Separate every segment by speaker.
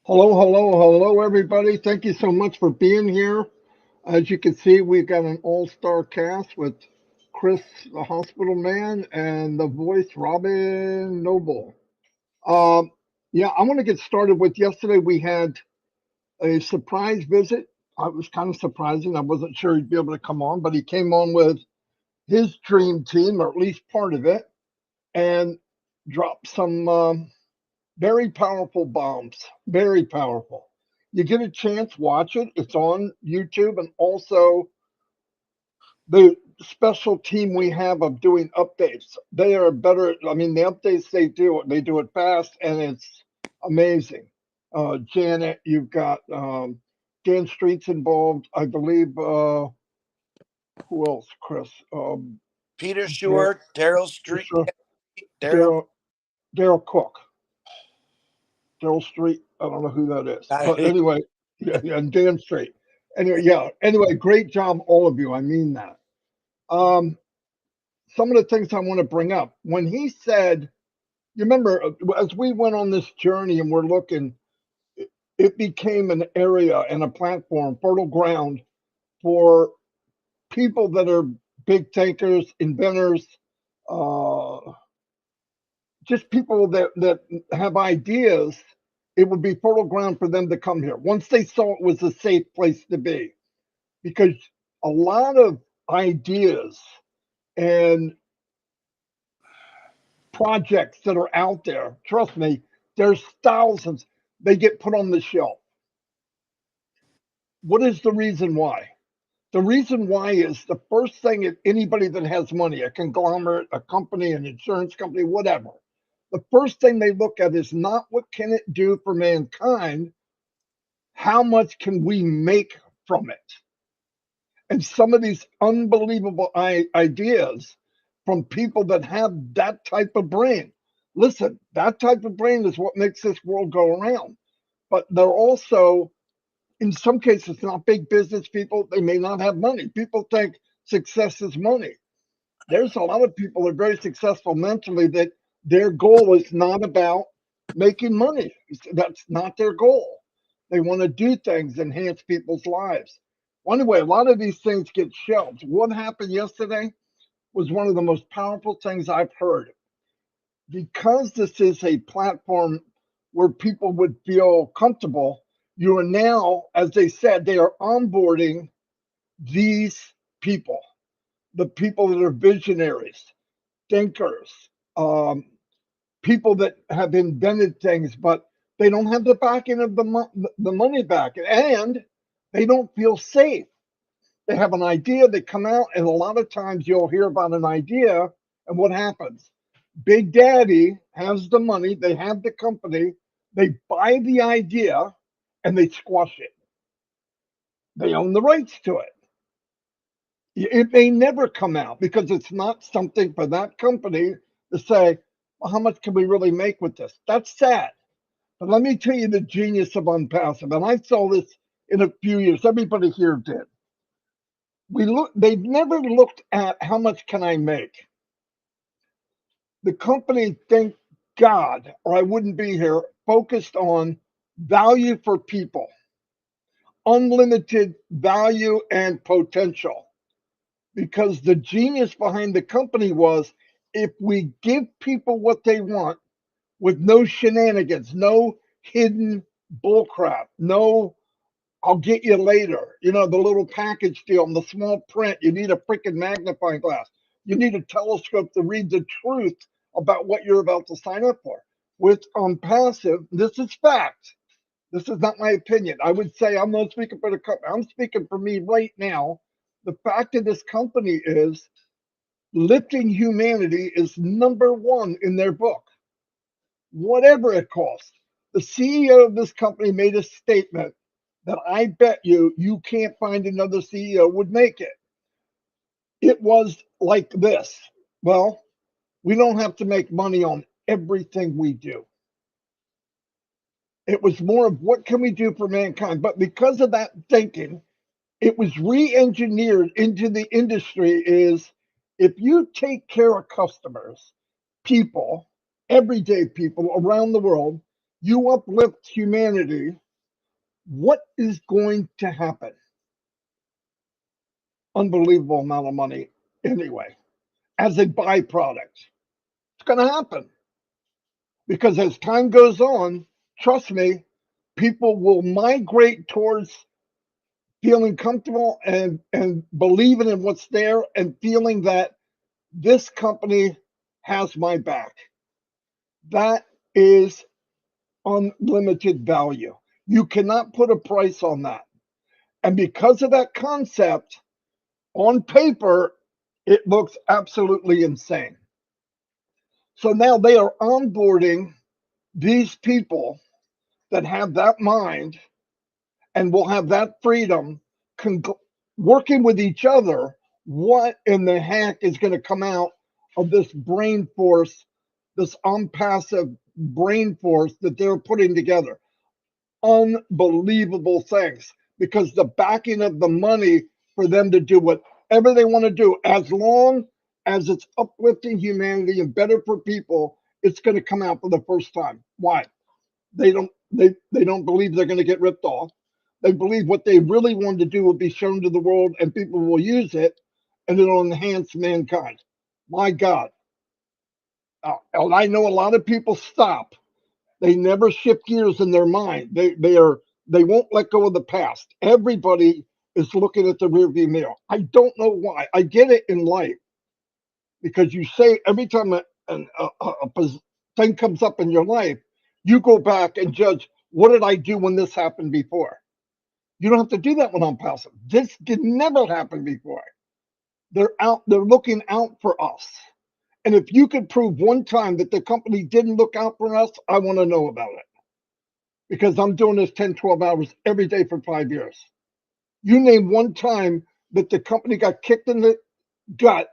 Speaker 1: Hello, hello, hello, everybody. Thank you so much for being here. As you can see, we've got an all-star cast with Chris, the hospital man, and the voice, Robin Noble. Um, yeah, I want to get started with yesterday. We had a surprise visit. I was kind of surprising. I wasn't sure he'd be able to come on, but he came on with his dream team, or at least part of it, and dropped some very powerful bombs. Very powerful. You get a chance, watch it. It's on YouTube, and also the special team we have of doing updates. They are better. I mean, the updates they do it fast, and it's amazing. Janet, you've got Dan Street's involved. I believe. Who else? Chris.
Speaker 2: Peter
Speaker 1: Dan,
Speaker 2: Stewart, Daryl Street,
Speaker 1: sure.
Speaker 2: Daryl.
Speaker 1: Daryl Daryl Cook. Daryl Street. I don't know who that is, but anyway, yeah, and Dan Street. Anyway, yeah. Anyway, great job, all of you. I mean that. Um, some of the things I want to bring up when he said, you remember, as we went on this journey and we're looking, it became an area and a platform, fertile ground for people that are big thinkers, inventors, uh, just people that have ideas. It would be fertile ground for them to come here once they saw it was a safe place to be, because a lot of ideas and projects that are out there, trust me, there's thousands, they get put on the shelf. What is the reason why? The reason why is the first thing that anybody that has money, a conglomerate, a company, an insurance company, whatever, the first thing they look at is not what can it do for mankind, how much can we make from it? And some of these unbelievable ideas from people that have that type of brain. Listen, that type of brain is what makes this world go around. But they're also, in some cases, not big business people. They may not have money. People think success is money. There's a lot of people that are very successful mentally that their goal is not about making money. That's not their goal. They want to do things, enhance people's lives. Well, anyway, a lot of these things get shelved. What happened yesterday was one of the most powerful things I've heard. Because this is a platform where people would feel comfortable, you are now, as they said, they are onboarding these people, the people that are visionaries, thinkers, um, people that have invented things, but they don't have the backing of the money back, and they don't feel safe. They have an idea, they come out, and a lot of times you'll hear about an idea, and what happens? Big Daddy has the money, they have the company, they buy the idea, and they squash it. They own the rights to it. It may never come out because it's not something for that company to say, well, how much can we really make with this? That's sad. But let me tell you the genius of Onpassive, and I saw this in a few years. Everybody here did. They've never looked at how much can I make. The company, thank God, or I wouldn't be here, focused on value for people, unlimited value and potential. Because the genius behind the company was, if we give people what they want with no shenanigans, no hidden bullcrap, no I'll get you later. You know, the little package deal and the small print. You need a freaking magnifying glass. You need a telescope to read the truth about what you're about to sign up for. With Passive, this is fact. This is not my opinion. I would say I'm not speaking for the company. I'm speaking for me right now. The fact of this company is lifting humanity is number one in their book, whatever it costs. The CEO of this company made a statement that I bet you can't find another CEO would make it. It was like this. Well, we don't have to make money on everything we do. It was more of what can we do for mankind. But because of that thinking, it was re-engineered into the industry is, if you take care of customers, people, everyday people around the world, you uplift humanity, what is going to happen? Unbelievable amount of money anyway, as a byproduct. It's going to happen because as time goes on, trust me, people will migrate towards feeling comfortable and believing in what's there and feeling that this company has my back. That is unlimited value. You cannot put a price on that. And because of that concept, on paper, it looks absolutely insane. So now they are onboarding these people that have that mind and will have that freedom, working with each other. What in the heck is going to come out of this brain force, this Onpassive brain force that they're putting together? Unbelievable things, because the backing of the money for them to do whatever they want to do, as long as it's uplifting humanity and better for people, it's going to come out for the first time. Why? They don't believe they're going to get ripped off. They believe what they really want to do will be shown to the world and people will use it and it'll enhance mankind. My God. And I know a lot of people stop. They never shift gears in their mind. They won't let go of the past. Everybody is looking at the rearview mirror. I don't know why. I get it in life because you say every time a thing comes up in your life, you go back and judge, what did I do when this happened before? You don't have to do that when I'm passive. This did never happen before. They're looking out for us. And if you could prove one time that the company didn't look out for us, I want to know about it. Because I'm doing this 10, 12 hours every day for 5 years. You name one time that the company got kicked in the gut,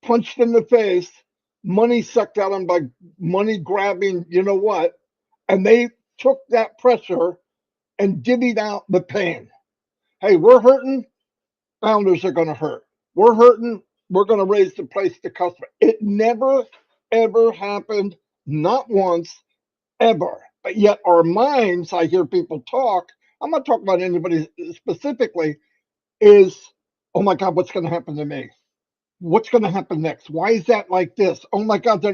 Speaker 1: punched in the face, money sucked out of them by money grabbing, you know what, and they took that pressure and divvied out the pain. Hey, we're hurting, founders are going to hurt. We're hurting, we're going to raise the price to customer. It never, ever happened, not once, ever. But yet our minds, I hear people talk, I'm not talking about anybody specifically, is, oh my God, what's going to happen to me? What's going to happen next? Why is that like this? Oh my God,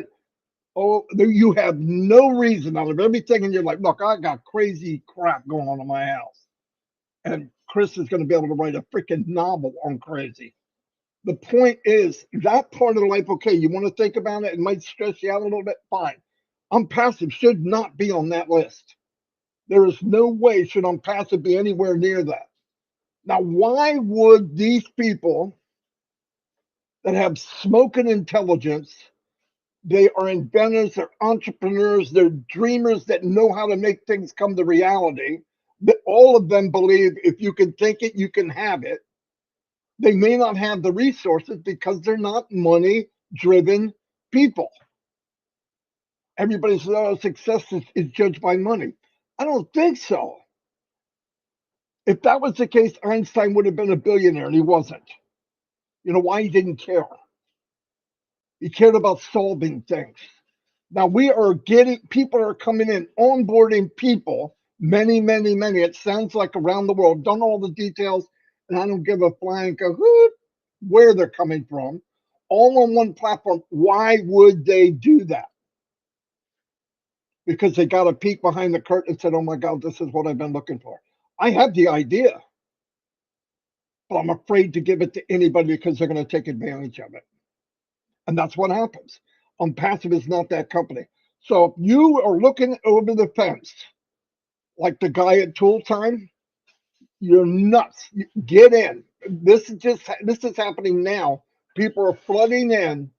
Speaker 1: you have no reason out of everything in your life. Look, I got crazy crap going on in my house. And Chris is going to be able to write a freaking novel on crazy. The point is, that part of the life, okay, you want to think about it, it might stress you out a little bit, fine. Onpassive should not be on that list. There is no way should Onpassive be anywhere near that. Now, why would these people that have smoking intelligence, they are inventors, they're entrepreneurs, they're dreamers that know how to make things come to reality, that all of them believe if you can think it, you can have it. They may not have the resources because they're not money-driven people. Everybody says, oh, success is judged by money. I don't think so. If that was the case, Einstein would have been a billionaire, and he wasn't. You know why? He didn't care. He cared about solving things. Now people are coming in, onboarding people, many, many, many. It sounds like around the world. Don't know all the details, and I don't give a flying cahoot where they're coming from. All on one platform. Why would they do that? Because they got a peek behind the curtain and said, oh my God, this is what I've been looking for. I have the idea, but I'm afraid to give it to anybody because they're going to take advantage of it. And that's what happens. Onpassive is not that company. So if you are looking over the fence, like the guy at Tool Time, you're nuts. Get in. This is happening now. People are flooding in.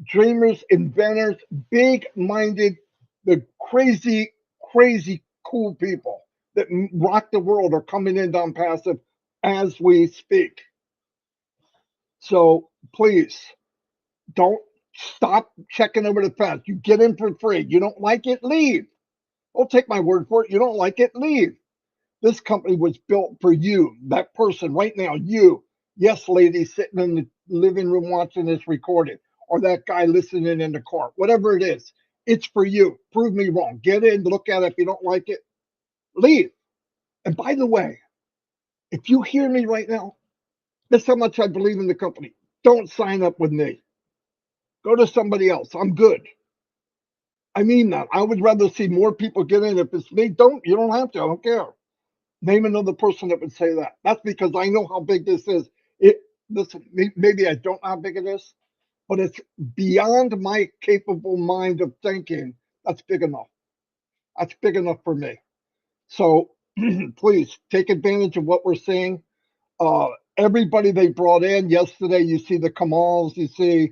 Speaker 1: Dreamers, inventors, big-minded, the crazy, crazy cool people that rock the world are coming into Onpassive as we speak. So please don't stop checking over the fence. You get in for free. You don't like it, leave. Don't take my word for it. You don't like it, leave. This company was built for you, that person right now, you. Yes, lady sitting in the living room watching this recording, or that guy listening in the car, whatever it is. It's for you. Prove me wrong. Get in, look at it. If you don't like it, leave. And by the way, if you hear me right now, that's how much I believe in the company. Don't sign up with me. Go to somebody else. I'm good. I mean that. I would rather see more people get in. If it's me, you don't have to. I don't care. Name another person that would say that. That's because I know how big this is. Listen, maybe I don't know how big it is, but it's beyond my capable mind of thinking. That's big enough. That's big enough for me. So please take advantage of what we're seeing. Uh, Everybody they brought in yesterday, you see the Kamals, you see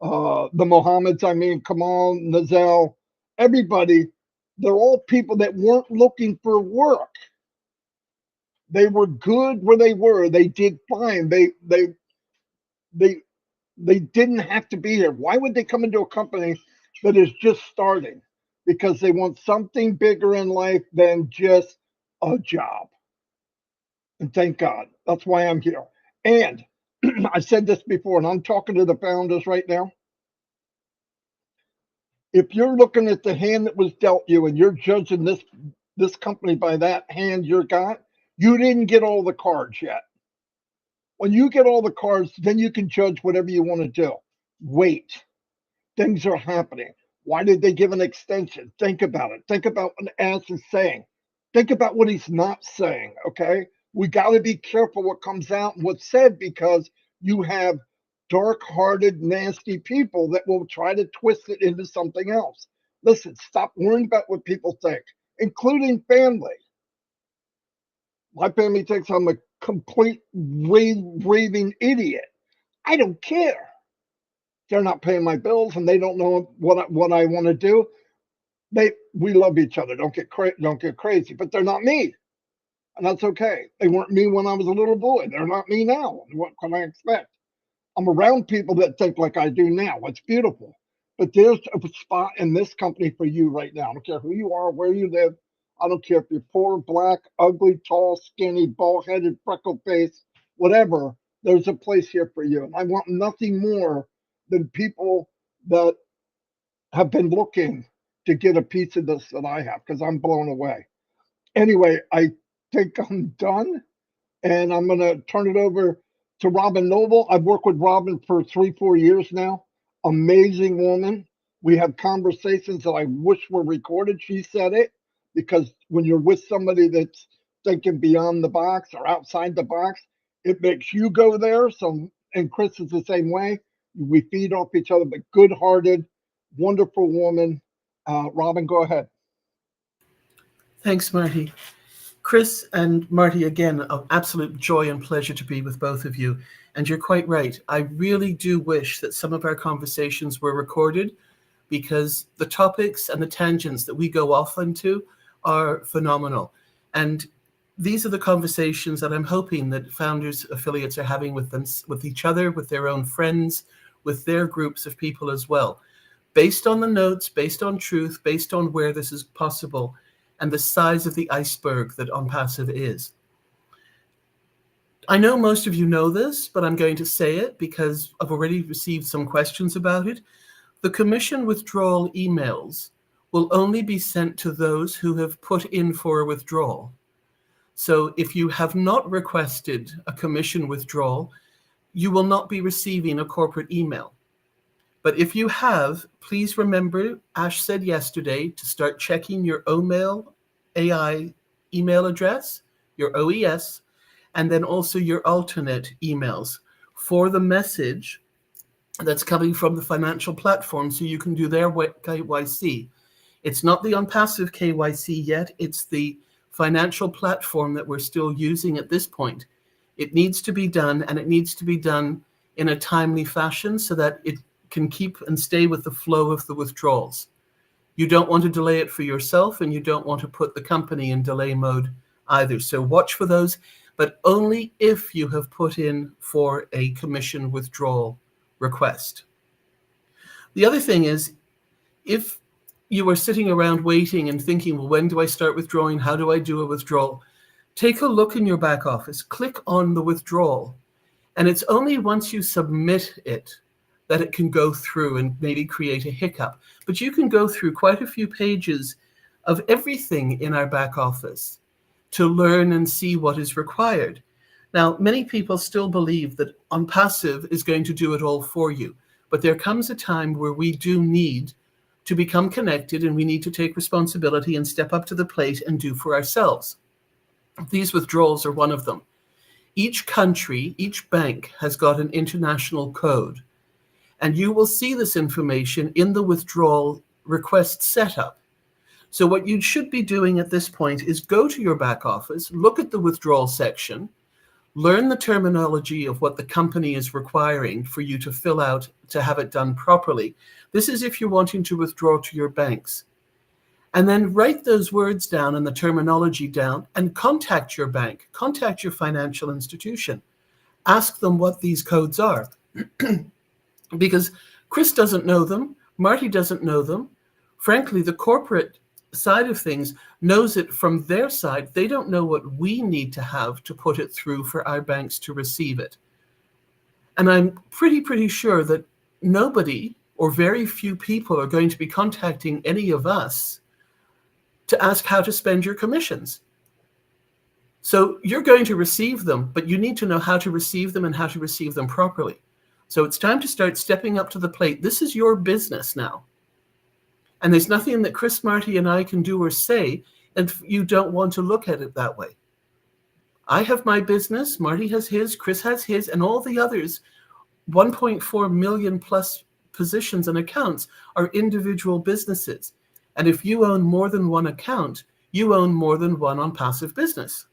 Speaker 1: the Mohammeds, I mean, Kamal, Nazel, everybody, they're all people that weren't looking for work. They were good where they were. They did fine. They they didn't have to be here. Why would they come into a company that is just starting? Because they want something bigger in life than just a job. And thank God. That's why I'm here. And I said this before, and I'm talking to the founders right now. If you're looking at the hand that was dealt you and you're judging this company by that hand you got, you didn't get all the cards yet. When you get all the cards, then you can judge whatever you want to do. Wait. Things are happening. Why did they give an extension? Think about it. Think about what Ass is saying. Think about what he's not saying. Okay. We got to be careful what comes out and what's said because you have dark hearted, nasty people that will try to twist it into something else. Listen, stop worrying about what people think, including family. My family thinks I'm a complete raving idiot. I don't care. They're not paying my bills and they don't know what I want to do. We love each other. Don't get crazy, but they're not me, and that's okay. They weren't me when I was a little boy. They're not me now. What can I expect? I'm around people that think like I do now. It's beautiful, but there's a spot in this company for you right now. I don't care who you are, where you live. I don't care if you're poor, black, ugly, tall, skinny, bald-headed, freckle-faced, whatever. There's a place here for you, and I want nothing more than people that have been looking to get a piece of this that I have because I'm blown away. Anyway, I think I'm done and I'm going to turn it over to Robin Noble. I've worked with Robin for 3-4 years now. Amazing woman. We have conversations that I wish were recorded. She said it because when you're with somebody that's thinking beyond the box or outside the box, it makes you go there. So, and Chris is the same way. We feed off each other, but good hearted, wonderful woman. Robin, go ahead.
Speaker 3: Thanks, Marty. Chris and Marty, again, an absolute joy and pleasure to be with both of you. And you're quite right. I really do wish that some of our conversations were recorded because the topics and the tangents that we go off into are phenomenal. And these are the conversations that I'm hoping that founders affiliates are having with them, with each other, with their own friends, with their groups of people as well. Based on the notes, based on truth, based on where this is possible, and the size of the iceberg that Onpassive is. I know most of you know this, but I'm going to say it because I've already received some questions about it. The commission withdrawal emails will only be sent to those who have put in for a withdrawal. So if you have not requested a commission withdrawal, you will not be receiving a corporate email. But if you have, please remember, Ash said yesterday, to start checking your OMail AI email address, your OES, and then also your alternate emails for the message that's coming from the financial platform so you can do their KYC. It's not the Onpassive KYC yet, it's the financial platform that we're still using at this point. It needs to be done, and it needs to be done in a timely fashion so that it can keep and stay with the flow of the withdrawals. You don't want to delay it for yourself, and you don't want to put the company in delay mode either. So watch for those, but only if you have put in for a commission withdrawal request. The other thing is, if you are sitting around waiting and thinking, well, when do I start withdrawing? How do I do a withdrawal? Take a look in your back office, click on the withdrawal, and it's only once you submit it that it can go through and maybe create a hiccup. But you can go through quite a few pages of everything in our back office to learn and see what is required. Now, many people still believe that Onpassive is going to do it all for you, but there comes a time where we do need to become connected, and we need to take responsibility and step up to the plate and do for ourselves. These withdrawals are one of them. Each country, each bank has got an international code, and you will see this information in the withdrawal request setup. So what you should be doing at this point is go to your back office, look at the withdrawal section, learn the terminology of what the company is requiring for you to fill out to have it done properly. This is if you're wanting to withdraw to your banks. And then write those words down and the terminology down and contact your bank, contact your financial institution. Ask them what these codes are. Because Chris doesn't know them, Marty doesn't know them. Frankly, the corporate side of things knows it from their side. They don't know what we need to have to put it through for our banks to receive it. And I'm pretty sure that nobody or very few people are going to be contacting any of us to ask how to spend your commissions. So you're going to receive them, but you need to know how to receive them and how to receive them properly. So it's time to start stepping up to the plate. This is your business now. And there's nothing that Chris, Marty, and I can do or say if you don't want to look at it that way. I have my business, Marty has his, Chris has his, and all the others, 1.4 million plus positions and accounts are individual businesses. And if you own more than one account, you own more than one Onpassive business.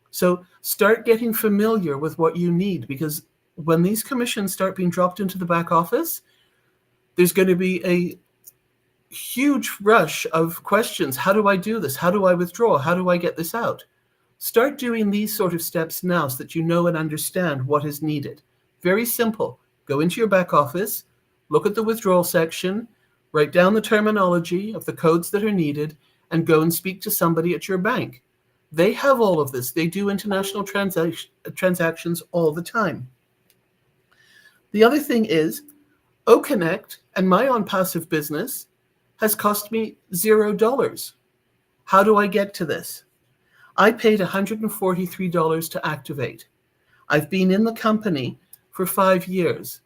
Speaker 3: So start getting familiar with what you need, because when these commissions start being dropped into the back office, there's going to be a huge rush of questions. How do I do this? How do I withdraw? How do I get this out? Start doing these sort of steps now so that you know and understand what is needed. Very simple. Go into your back office, look at the withdrawal section, write down the terminology of the codes that are needed, and go and speak to somebody at your bank. They have all of this. They do international transactions all the time. The other thing is, OConnect and my Onpassive business has cost me $0. How do I get to this? I paid $143 to activate. I've been in the company for 5 years.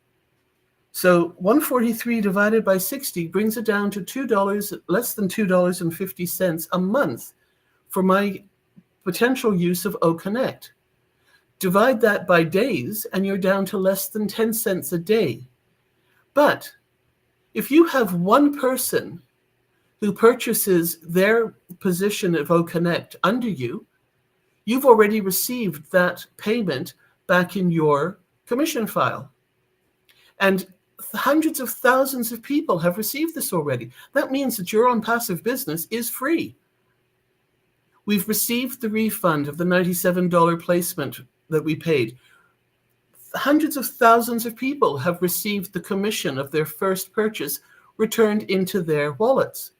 Speaker 3: So 143 divided by 60 brings it down to $2, less than $2.50 a month for my potential use of OConnect. Divide that by days and you're down to less than 10 cents a day. But if you have one person who purchases their position of OConnect under you, you've already received that payment back in your commission file. And hundreds of thousands of people have received this already. That means that your Onpassive business is free. We've received the refund of the $97 placement that we paid. Hundreds of thousands of people have received the commission of their first purchase returned into their wallets.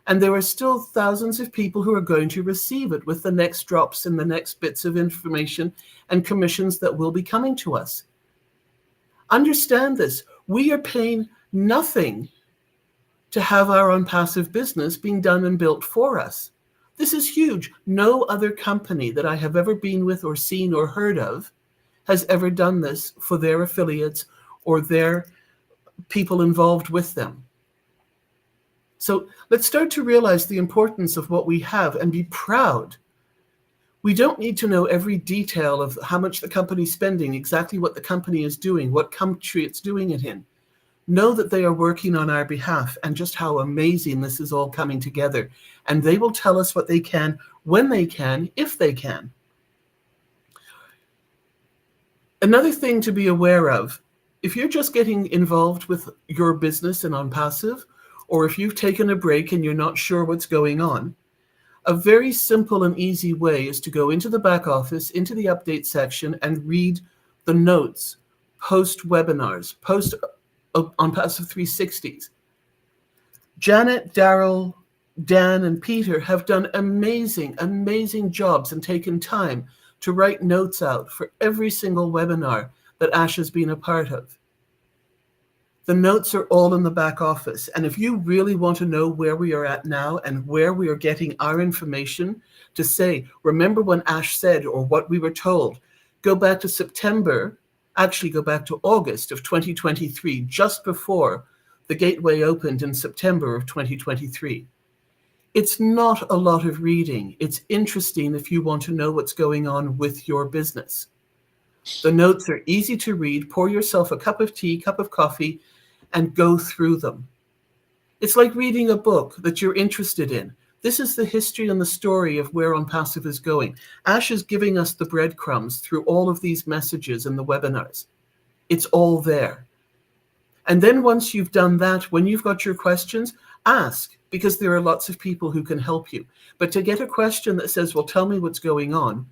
Speaker 3: And there are still thousands of people who are going to receive it with the next drops and the next bits of information and commissions that will be coming to us. Understand this. We are paying nothing to have our Onpassive business being done and built for us. This is huge. No other company that I have ever been with or seen or heard of has ever done this for their affiliates or their people involved with them. So let's start to realize the importance of what we have and be proud. We don't need to know every detail of how much the company's spending, exactly what the company is doing, what country it's doing it in. Know that they are working on our behalf and just how amazing this is all coming together. And they will tell us what they can, when they can, if they can. Another thing to be aware of, if you're just getting involved with your business and Onpassive, or if you've taken a break and you're not sure what's going on, a very simple and easy way is to go into the back office, into the update section, and read the notes, post-webinars, post-Onpassive 360s. Janet, Daryl, Dan, and Peter have done amazing, amazing jobs and taken time to write notes out for every single webinar that Ash has been a part of. The notes are all in the back office. And if you really want to know where we are at now and where we are getting our information, to say, remember when Ash said, or what we were told, go back to September, actually go back to August of 2023, just before the gateway opened in September of 2023. It's not a lot of reading. It's interesting if you want to know what's going on with your business. The notes are easy to read. Pour yourself a cup of tea, cup of coffee, and go through them. It's like reading a book that you're interested in. This is the history and the story of where Onpassive is going. Ash is giving us the breadcrumbs through all of these messages in the webinars. It's all there. And then once you've done that, when you've got your questions, ask, because there are lots of people who can help you. But to get a question that says, well, tell me what's going on,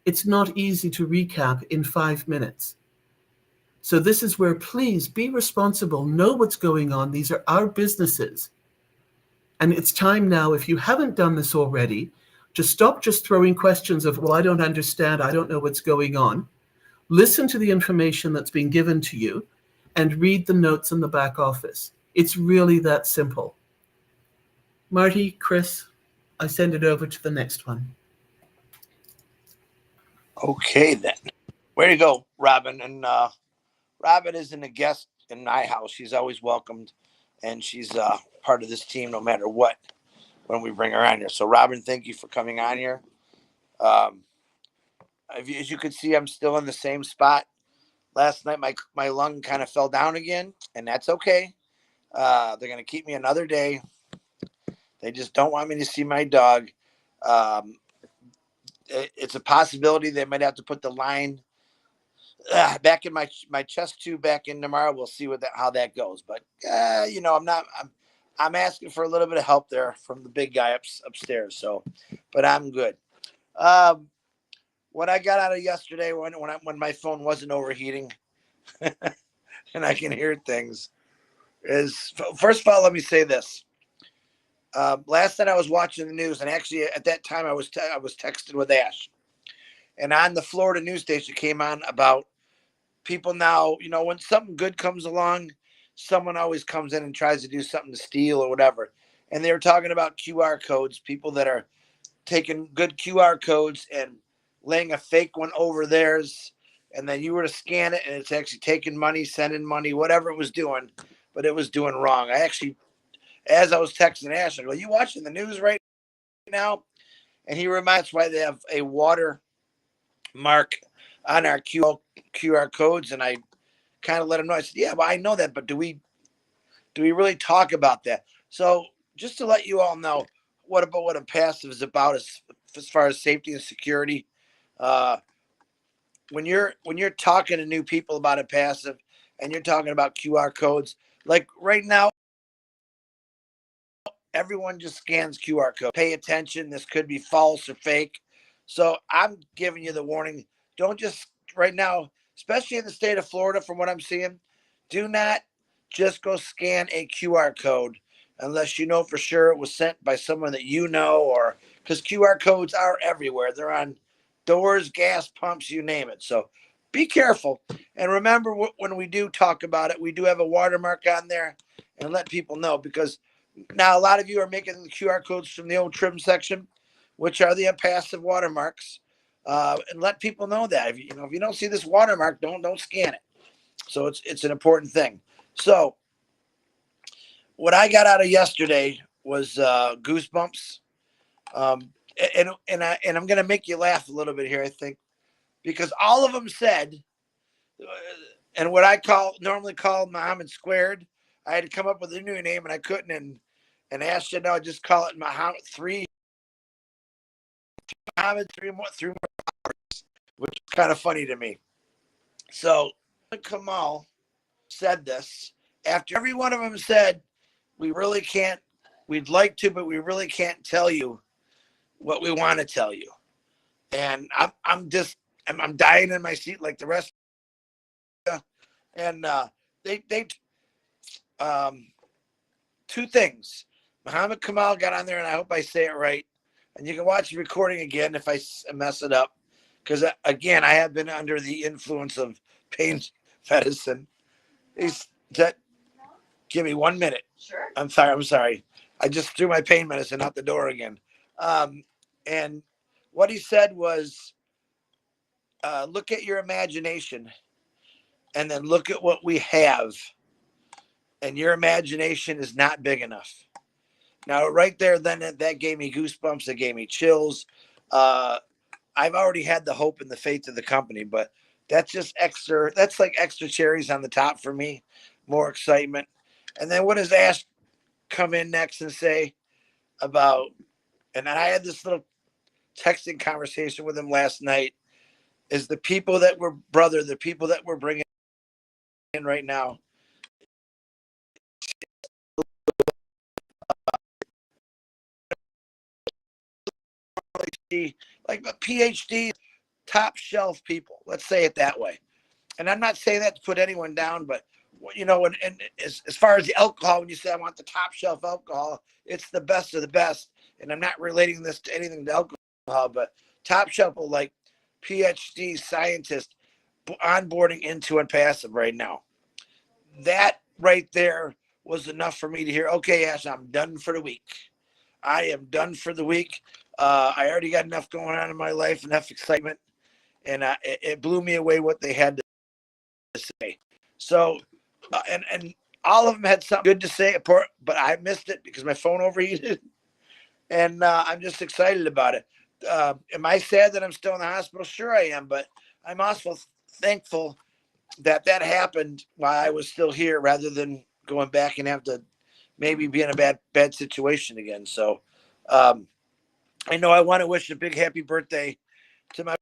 Speaker 3: it's not easy to recap in 5 minutes. So this is where, please be responsible, know what's going on. These are our businesses. And it's time now, if you haven't done this already, to stop just throwing questions of, well, I don't understand, I don't know what's going on. Listen to the information that's being given to you and read the notes in the back office. It's really that simple. Marty, Chris, I send it over to the next one.
Speaker 2: Okay, then. Way to go, Robin. And Robin isn't a guest in my house. She's always welcomed, and she's part of this team no matter what when we bring her on here. So, Robin, thank you for coming on here. As you can see, I'm still in the same spot. Last night, my lung kind of fell down again, and that's okay. They're going to keep me another day. They just don't want me to see my dog. It's a possibility they might have to put the line back in my chest tube back in tomorrow. We'll see how that goes. But I'm asking for a little bit of help there from the big guy upstairs. So, but I'm good. What I got out of yesterday when my phone wasn't overheating and I can hear things is, first of all, let me say this. Last night I was watching the news, and actually at that time I was texting with Ash, and on the Florida news station came on about people now, when something good comes along, someone always comes in and tries to do something to steal or whatever. And they were talking about QR codes, people that are taking good QR codes and laying a fake one over theirs. And then you were to scan it and it's actually taking money, sending money, whatever it was doing, but it was doing wrong. I actually, as I was texting Ash, I go, you watching the news right now? And he reminds why they have a watermark on our QR codes. And I kind of let him know. I said, yeah, well, I know that, but do we really talk about that? So just to let you all know what Onpassive is about as far as safety and security. When you're talking to new people about Onpassive and you're talking about QR codes, like right now, everyone just scans QR code. Pay attention. This could be false or fake. So I'm giving you the warning. Don't just right now, especially in the state of Florida, from what I'm seeing, do not just go scan a QR code unless you know for sure it was sent by someone that you know, or because QR codes are everywhere. They're on doors, gas pumps, you name it. So be careful. And remember, when we do talk about it, we do have a watermark on there, and let people know, because now a lot of you are making the QR codes from the old trim section, which are the Onpassive watermarks. And let people know that if you don't see this watermark, don't scan it. So it's an important thing. So what I got out of yesterday was goosebumps. And I'm going to make you laugh a little bit here, I think, because all of them said, and what I normally call Muhammad squared, I had to come up with a new name and I couldn't, and asked you, no, I just call it Muhammad 3 more, which is kind of funny to me. So Kamal said this after every one of them said, we'd like to, but we really can't tell you what we want to tell you. And I'm dying in my seat like the rest. And they two things. Muhammad Kamal got on there, and I hope I say it right. And you can watch the recording again if I mess it up, because again, I have been under the influence of pain medicine. Give me 1 minute.
Speaker 4: Sure.
Speaker 2: I'm sorry. I just threw my pain medicine out the door again. And what he said was, look at your imagination and then look at what we have. And your imagination is not big enough. Now, right there, then that gave me goosebumps. It gave me chills. I've already had the hope and the faith of the company, but that's just extra. That's like extra cherries on the top for me. More excitement. And then what does Ash come in next and say about? And I had this little texting conversation with him last night. Is the people that the people that we're bringing in right now, like a PhD, top shelf people. Let's say it that way. And I'm not saying that to put anyone down, but and as far as the alcohol, when you say I want the top shelf alcohol, it's the best of the best. And I'm not relating this to anything to alcohol, but top shelf, like PhD scientists onboarding into Onpassive right now. That right there was enough for me to hear, okay, Ash, I'm done for the week. I am done for the week. I already got enough going on in my life, enough excitement. And it blew me away what they had to say. So, and all of them had something good to say, but I missed it because my phone overheated. And I'm just excited about it. Am I sad that I'm still in the hospital? Sure I am, but I'm also thankful that happened while I was still here rather than going back and have to maybe be in a bad situation again. So I know I want to wish a big happy birthday to my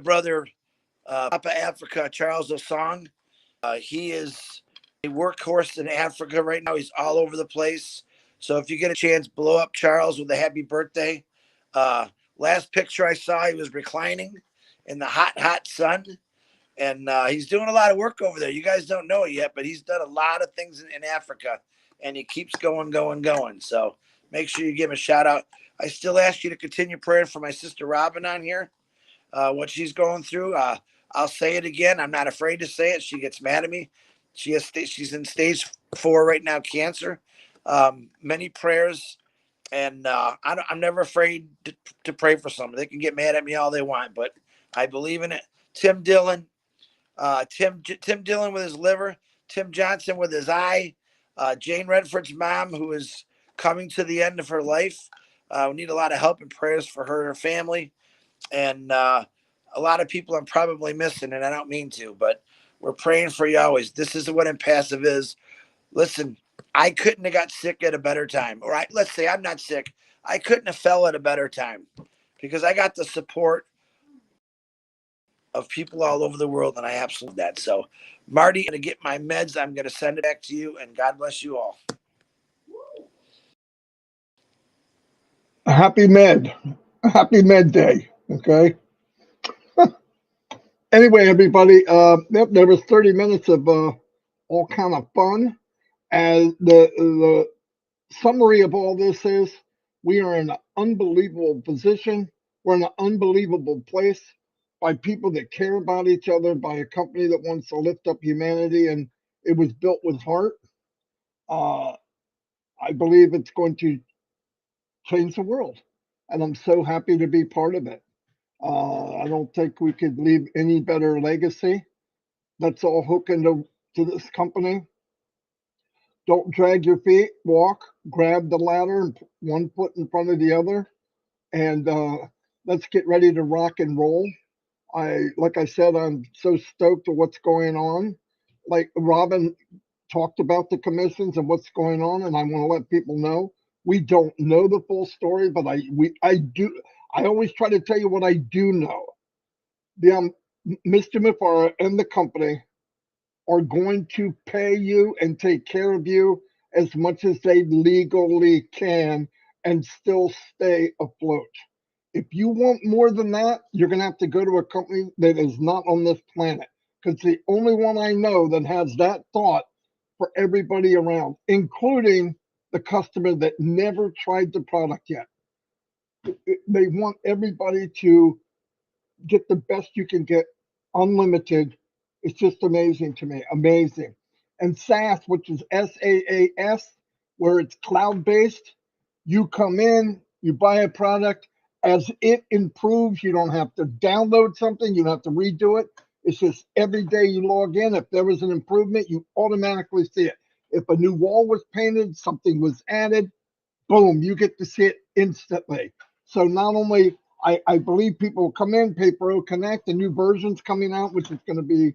Speaker 2: brother, Papa Africa, Charles Osong. He is a workhorse in Africa right now. He's all over the place. So if you get a chance, blow up Charles with a happy birthday. Last picture I saw, he was reclining in the hot sun. And he's doing a lot of work over there. You guys don't know it yet, but he's done a lot of things in Africa. And he keeps going. So make sure you give him a shout out. I still ask you to continue praying for my sister Robin on here, what she's going through. I'll say it again. I'm not afraid to say it. She gets mad at me. She's in stage 4 right now, cancer. Many prayers, and I'm never afraid to pray for someone. They can get mad at me all they want, but I believe in it. Tim Dillon with his liver, Tim Johnson with his eye, Jane Redford's mom, who is coming to the end of her life. We need a lot of help and prayers for her and her family, and a lot of people I'm probably missing, and I don't mean to, but we're praying for you always. This is what Onpassive is. Listen, I couldn't have got sick at a better time. Or let's say I'm not sick. I couldn't have fell at a better time because I got the support of people all over the world, and I absolutely that. So, Marty, I'm going to get my meds. I'm going to send it back to you, and God bless you all.
Speaker 1: Happy med day. Okay. Anyway, everybody, there was 30 minutes of all kind of fun. And the summary of all this is we are in an unbelievable position. We're in an unbelievable place by people that care about each other, by a company that wants to lift up humanity, and it was built with heart. I believe it's going to change the world, and I'm so happy to be part of it. I don't think we could leave any better legacy. Let's all hook into this company. Don't drag your feet. Walk. Grab the ladder and put one foot in front of the other, and let's get ready to rock and roll. Like I said, I'm so stoked at what's going on. Like Robin talked about the commissions and what's going on, and I want to let people know we don't know the full story, but I do. I always try to tell you what I do know. The Mr. Mufareh and the company are going to pay you and take care of you as much as they legally can and still stay afloat. If you want more than that, you're going to have to go to a company that is not on this planet, because the only one I know that has that thought for everybody around, including the customer that never tried the product yet. They want everybody to get the best you can get, unlimited. It's just amazing to me. Amazing. And SaaS, which is SaaS, where it's cloud-based. You come in, you buy a product. As it improves, you don't have to download something, you don't have to redo it. It's just every day you log in, if there was an improvement, you automatically see it. If a new wall was painted, something was added, boom, you get to see it instantly. So not only, I believe people will come in, pay for Connect, the new version's coming out, which is going to be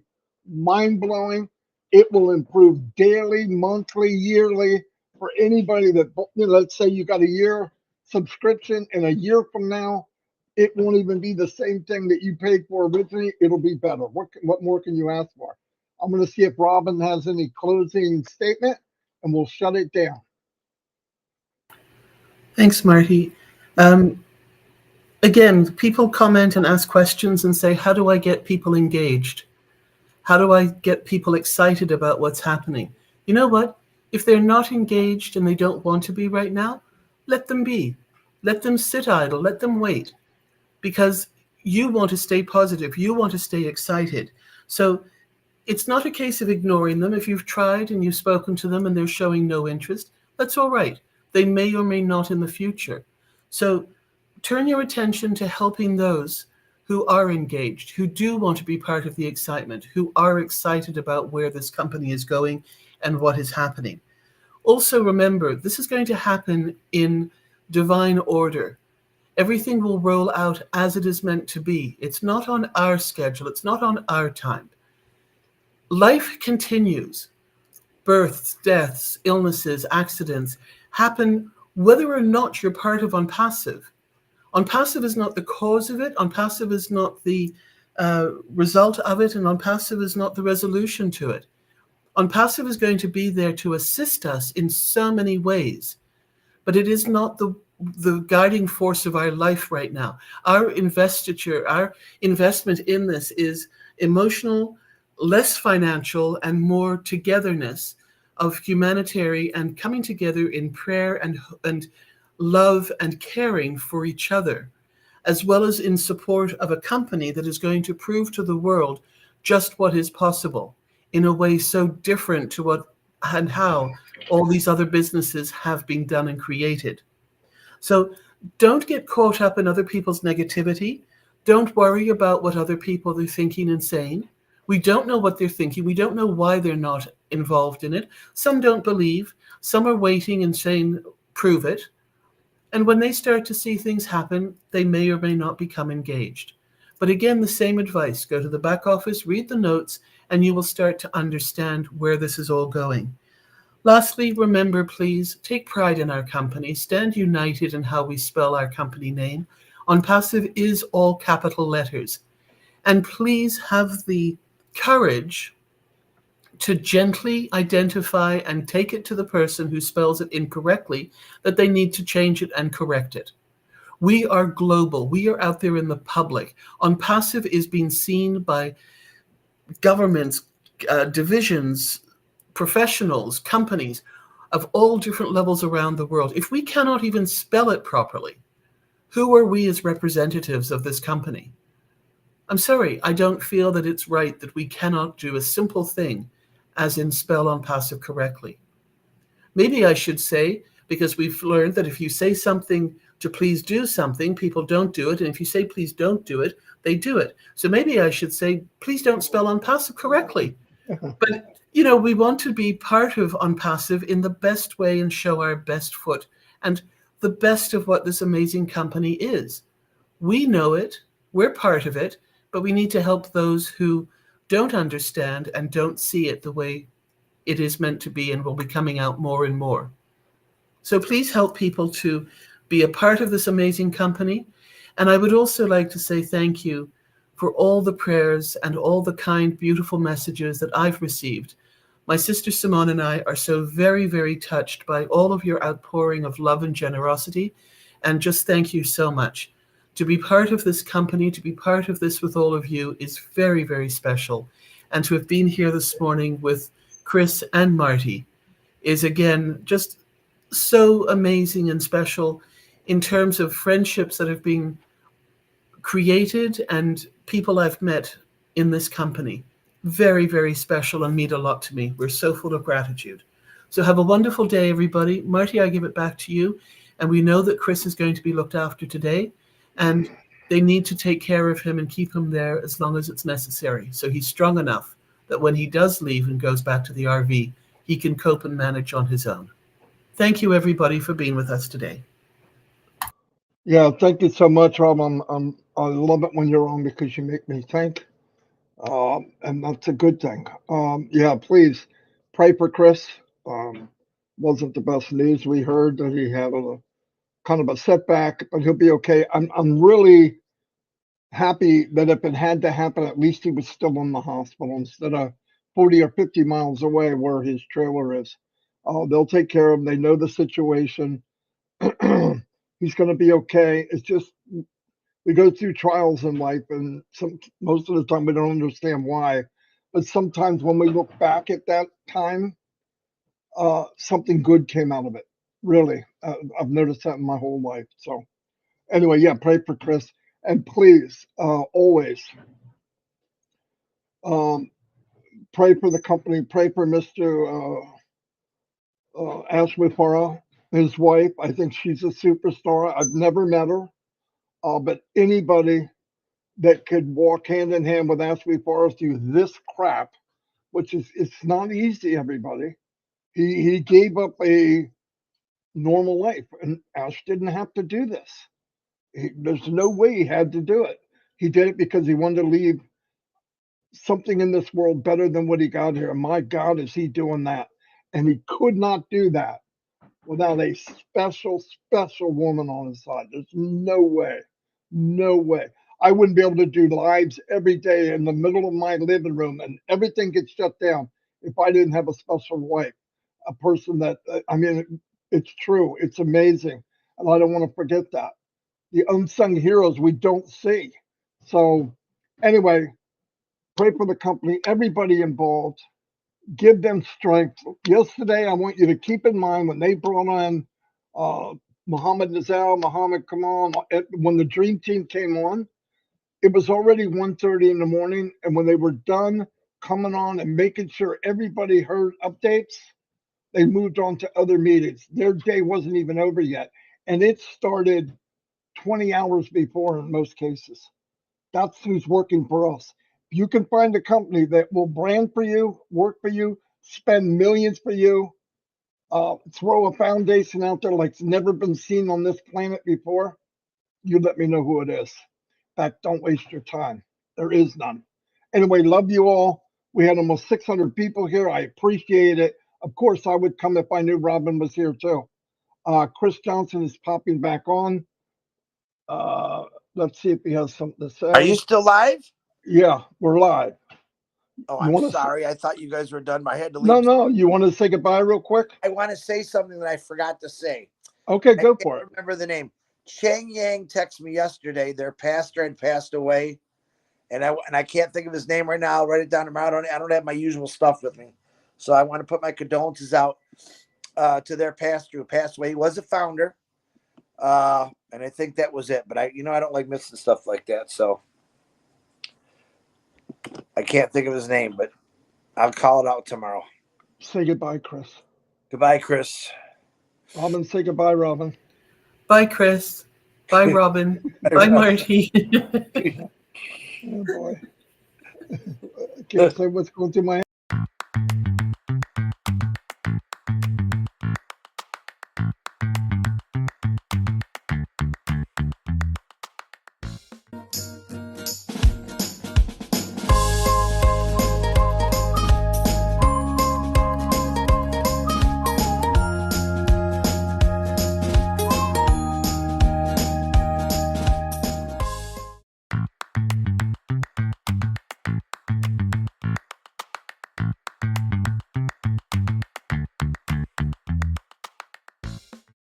Speaker 1: mind-blowing. It will improve daily, monthly, yearly for anybody that, let's say you got a year subscription, and a year from now, it won't even be the same thing that you paid for originally. It'll be better. What more can you ask for? I'm going to see if Robin has any closing statement, and we'll shut it down.
Speaker 3: Thanks, Marty. Again, people comment and ask questions and say, how do I get people engaged? How do I get people excited about what's happening? You know what? If they're not engaged and they don't want to be right now, let them be. Let them sit idle. Let them wait. Because you want to stay positive. You want to stay excited. So it's not a case of ignoring them. If you've tried and you've spoken to them and they're showing no interest, that's all right. They may or may not in the future. So turn your attention to helping those who are engaged, who do want to be part of the excitement, who are excited about where this company is going and what is happening. Also remember, this is going to happen in divine order. Everything will roll out as it is meant to be. It's not on our schedule. It's not on our time. Life continues. Births, deaths, illnesses, accidents happen whether or not you're part of Onpassive. Onpassive is not the cause of it. Onpassive is not the result of it. And Onpassive is not the resolution to it. Onpassive is going to be there to assist us in so many ways. But it is not the guiding force of our life right now. Our investiture, our investment in this is emotional, less financial, and more togetherness of humanitarian and coming together in prayer and love and caring for each other, as well as in support of a company that is going to prove to the world just what is possible in a way so different to what and how all these other businesses have been done and created. So don't get caught up in other people's negativity. Don't worry about what other people are thinking and saying. We don't know what they're thinking. We don't know why they're not involved in it. Some don't believe. Some are waiting and saying, prove it. And when they start to see things happen, they may or may not become engaged. But again, the same advice. Go to the back office, read the notes, and you will start to understand where this is all going. Lastly, remember, please, take pride in our company. Stand united in how we spell our company name. Onpassive is all capital letters. And please have the courage to gently identify and take it to the person who spells it incorrectly that they need to change it and correct it. We are global. We are out there in the public. Onpassive is being seen by governments, divisions, professionals, companies of all different levels around the world. If we cannot even spell it properly, who are we as representatives of this company? I'm sorry, I don't feel that it's right that we cannot do a simple thing as in spell Onpassive correctly. Maybe I should say, because we've learned that if you say something to please do something, people don't do it. And if you say please don't do it, they do it. So maybe I should say, please don't spell Onpassive correctly. But, you know, we want to be part of Onpassive in the best way and show our best foot and the best of what this amazing company is. We know it, we're part of it, but we need to help those who don't understand and don't see it the way it is meant to be and will be coming out more and more. So please help people to be a part of this amazing company. And I would also like to say thank you for all the prayers and all the kind, beautiful messages that I've received. My sister Simone and I are so very, very touched by all of your outpouring of love and generosity. And just thank you so much. To be part of this company, to be part of this with all of you is very, very special. And to have been here this morning with Chris and Marty is, again, just so amazing and special in terms of friendships that have been created and people I've met in this company. very, very special and mean a lot to me. We're so full of gratitude. So have a wonderful day, everybody. Marty, I give it back to you. And we know that Chris is going to be looked after today, and they need to take care of him and keep him there as long as it's necessary. So he's strong enough that when he does leave and goes back to the RV, he can cope and manage on his own. Thank you, everybody, for being with us today.
Speaker 1: Yeah, thank you so much, Rob. I love it when you're on because you make me think, and that's a good thing. Yeah, please pray for Chris. Wasn't the best news. We heard that he had a kind of a setback, but he'll be okay. I'm really happy that if it had to happen, at least he was still in the hospital instead of 40 or 50 miles away where his trailer is. They'll take care of him. They know the situation. He's going to be okay. It's just we go through trials in life, and most of the time we don't understand why. But sometimes when we look back at that time, something good came out of it. Really, I've noticed that in my whole life. So anyway, yeah, pray for Chris, and please always pray for the company. Pray for Mr. Mufareh, his wife. I think she's a superstar. I've never met her, but anybody that could walk hand in hand with Ashley Forrest through this crap, which is it's not easy, everybody. He gave up a normal life, and Ash didn't have to do this. There's no way he had to do it. He did it because he wanted to leave something in this world better than what he got here. And my God, is he doing that? And he could not do that without a special, special woman on his side. There's no way. No way. I wouldn't be able to do lives every day in the middle of my living room and everything gets shut down if I didn't have a special wife, a person that, I mean, it's true. It's amazing. And I don't want to forget that. The unsung heroes we don't see. So, anyway, pray for the company, everybody involved, give them strength. Yesterday, I want you to keep in mind when they brought on Muhammad Nazal, Muhammad Kamal, when the Dream Team came on, it was already 1:30 in the morning. And when they were done coming on and making sure everybody heard updates, they moved on to other meetings. Their day wasn't even over yet. And it started 20 hours before in most cases. That's who's working for us. You can find a company that will brand for you, work for you, spend millions for you, throw a foundation out there like it's never been seen on this planet before. You let me know who it is. In fact, don't waste your time. There is none. Anyway, love you all. We had almost 600 people here. I appreciate it. Of course, I would come if I knew Robin was here too. Chris Johnson is popping back on. Let's see if he has something to say.
Speaker 2: Are you still live?
Speaker 1: Yeah, we're live.
Speaker 2: Oh, I'm sorry. I thought you guys were done. I had to leave.
Speaker 1: No. You want to say goodbye real quick?
Speaker 2: I want to say something that I forgot to say.
Speaker 1: Okay, go for it.
Speaker 2: Remember the name. Chang Yang texted me yesterday. Their pastor had passed away, and I can't think of his name right now. I'll write it down tomorrow. I don't have my usual stuff with me, so I want to put my condolences out to their pastor who passed away. He was a founder, and I think that was it. But I don't like missing stuff like that, so I can't think of his name. But I'll call it out tomorrow.
Speaker 1: Say goodbye, Chris.
Speaker 2: Goodbye, Chris.
Speaker 1: Robin, say goodbye, Robin.
Speaker 3: Bye, Chris. Bye, Robin. Bye, Marty.
Speaker 1: Oh, boy. I can't say what's going through my